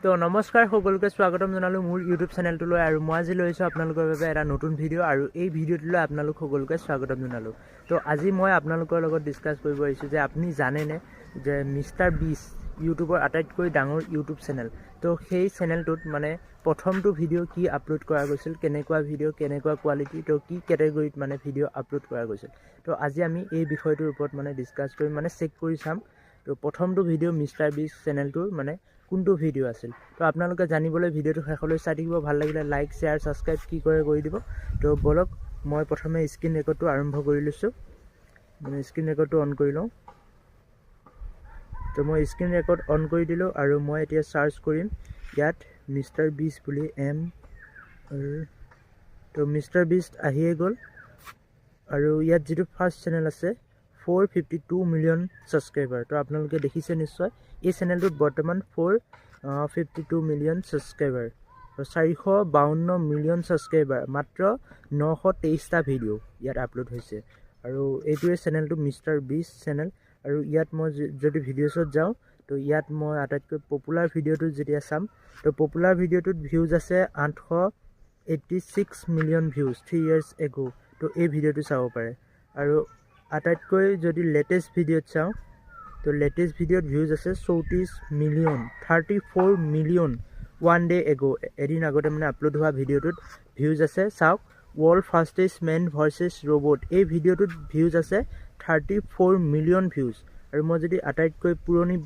তো নমস্কাৰ সকলোকে স্বাগতম জনালো মোৰ ইউটিউব চেনেলটোলৈ আৰু মই আজি লৈছো আপোনালোকৰ বাবে এটা নতুন ভিডিঅ' আৰু এই ভিডিঅ'টোলৈ আপোনালোক সকলোকে স্বাগতম জনালো। তো আজি মই আপোনালোকৰ লগত ডিসকাস কৰিব আহিছো যে আপুনি জানেনে যে মিষ্টাৰ বিষ্ট ইউটিউবৰ আটাইতকৈ ডাঙৰ ইউটিউব চেনেল। তো সেই চেনেলটোত মানে প্ৰথমটো ভিডিঅ' কি আপলোড কৰা গৈছিল, কেনেকুৱা ভিডিঅ' কেনেকুৱা কোৱালিটি, তো কি কেটেগৰীত মানে ভিডিঅ' আপলোড কৰা গৈছিল। তো আজি আমি এই বিষয়টোৰ ওপৰত মানে ডিসকাস কৰিম, মানে চেক কৰি চাম। তো প্ৰথমটো ভিডিঅ' মিষ্টাৰ বিষ্ট চেনেলটোৰ মানে কোনটো ভিডিঅ' আছিল। তো আপোনালোকে জানিবলৈ ভিডিঅ'টো শেষলৈ চাই থাকিব। ভাল লাগিলে লাইক শ্বেয়াৰ ছাবস্ক্ৰাইব কি কৰে কৰি দিব। তো বলক মই প্ৰথমে স্ক্ৰীন ৰেকৰ্ডটো আৰম্ভ কৰি লৈছোঁ। মানে স্ক্ৰীন ৰেকৰ্ডটো অন কৰি লওঁ। তো মই স্ক্ৰীন ৰেকৰ্ড অন কৰি দিলোঁ আৰু মই এতিয়া চাৰ্চ কৰিম ইয়াত মিষ্টাৰ বিষ্ট বুলি তো মিষ্টাৰ বিষ্ট আহিয়ে গ'ল আৰু ইয়াত যিটো ফাৰ্ষ্ট চেনেল আছে 452 মিলিয়ন ছাবস্ক্ৰাইবাৰ। তো আপোনালোকে দেখিছে নিশ্চয় এই চেনেলটোত বৰ্তমান 452 মিলিয়ন ছাবস্ক্ৰাইবাৰ, 452 মিলিয়ন ছাবস্ক্ৰাইবাৰ, মাত্ৰ 923টা ভিডিঅ' ইয়াত আপলোড হৈছে। আৰু এইটোৱে চেনেলটো মিষ্টাৰ বিষ্ট চেনেল। আৰু ইয়াত মই যদি ভিডিঅ'ছত যাওঁ তো ইয়াত মই আটাইতকৈ পপুলাৰ ভিডিঅ'টো যেতিয়া চাম তো পপুলাৰ ভিডিঅ'টোত ভিউজ আছে 886 মিলিয়ন ভিউজ 3 years ago। তো এই ভিডিঅ'টো চাব পাৰে। আৰু আটাইতকৈ যদি লেটেষ্ট ভিডিঅ'ত চাওঁ তো লেটেষ্ট ভিডিঅ'ত ভিউজ আছে 34 মিলিয়ন 34 মিলিয়ন 1 day ago, এদিন আগতে মানে আপলোড হোৱা ভিডিঅ'টোত ভিউজ আছে। চাওক world fastest man versus robot, এই ভিডিঅ'টোত ভিউজ আছে 34 মিলিয়ন ভিউজ। আৰু মই যদি আটাইতকৈ পুৰণি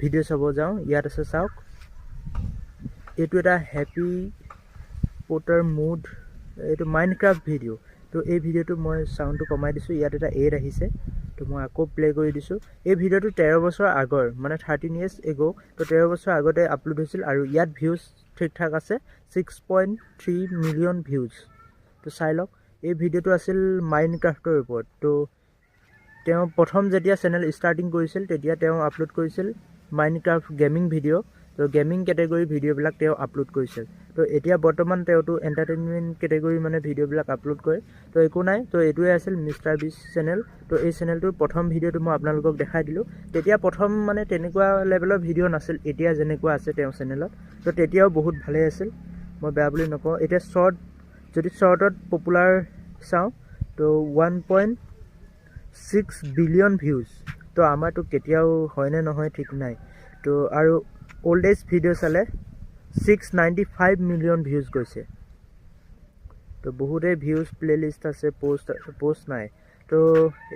ভিডিঅ' চাব যাওঁ ইয়াত আছে চাওক, এইটো এটা হেপী পটাৰ মুড, এইটো মাইনক্ৰাফ্ট ভিডিঅ'। তো এই ভিডিঅ'টো মই চাউণ্ডটো কমাই দিছোঁ, ইয়াত এটা এড আহিছে। তো মই আকৌ প্লে কৰি দিছোঁ। এই ভিডিঅ'টো 13 বছৰ আগৰ, মানে 13 years ago। তো 13 বছৰ আগতে আপলোড হৈছিল আৰু ইয়াত ভিউজ ঠিক ঠাক আছে 6.3 মিলিয়ন ভিউজ। তো চাই লওক এই ভিডিঅ'টো আছিল মাইনক্ৰাফ্টৰ ওপৰত। তো তেওঁ প্ৰথম যেতিয়া চেনেল ষ্টাৰ্টিং কৰিছিল তেতিয়া তেওঁ আপলোড কৰিছিল মাইনক্ৰাফ্ট গেমিং ভিডিঅ'। তো গেমিং কেটেগৰী ভিডিঅ'বিলাক তেওঁ আপলোড কৰিছিল। তো এতিয়া বৰ্তমান তেওঁতো এণ্টাৰটেইনমেণ্ট কেটেগৰী মানে ভিডিঅ'বিলাক আপলোড কৰে। তো একো নাই, তো এইটোৱে আছিল মিষ্টাৰ বিষ্ট চেনেল। তো এই চেনেলটোৰ প্ৰথম ভিডিঅ'টো মই আপোনালোকক দেখাই দিলোঁ। তেতিয়া প্ৰথম মানে তেনেকুৱা লেভেলৰ ভিডিঅ' নাছিল, এতিয়া যেনেকুৱা আছে তেওঁৰ চেনেলত। তো তেতিয়াও বহুত ভালেই আছিল, মই বেয়া বুলি নকওঁ। এতিয়া যদি শ্বৰ্টত পপুলাৰ চাওঁ তো 1.6 বিলিয়ন ভিউজ। তো আমাৰতো কেতিয়াও হয়নে নহয় ঠিক নাই। তো আৰু অল্ডেষ্ট ভিডিঅ' চালে 695 মিলিয়ন ভিউজ গৈছে। তো বহুতেই ভিউজ প্লেলিষ্ট আছে, পোষ্ট নাই। তো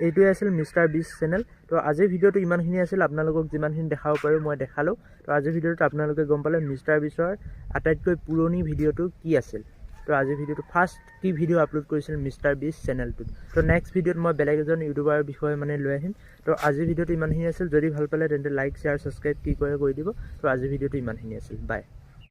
এইটোৱে আছিল মিষ্টাৰ বিষ্ট চেনেল। তো আজিৰ ভিডিঅ'টো ইমানখিনি আছিল, আপোনালোকক যিমানখিনি দেখাব পাৰোঁ মই দেখালোঁ। তো আজিৰ ভিডিঅ'টোত আপোনালোকে গম পালে মিষ্টাৰ বিষ্টৰ আটাইতকৈ পুৰণি ভিডিঅ'টো কি আছিল। তো আজিৰ ভিডিঅ'টো ফাৰ্ষ্ট কি ভিডিঅ' আপলোড কৰিছিল মিষ্টাৰ বিষ্ট চেনেলটোত। তো নেক্সট ভিডিঅ'ত মই বেলেগ এজন ইউটিউবাৰৰ বিষয়ে মানে লৈ আহিম। তো আজিৰ ভিডিঅ'টো ইমানখিনি আছিল। যদি ভাল পালে তেন্তে লাইক শ্বেয়াৰ ছাবস্ক্ৰাইব কি কৰে কৰি দিব। তো আজিৰ ভিডিঅ'টো ইমানখিনি আছিল। বাই।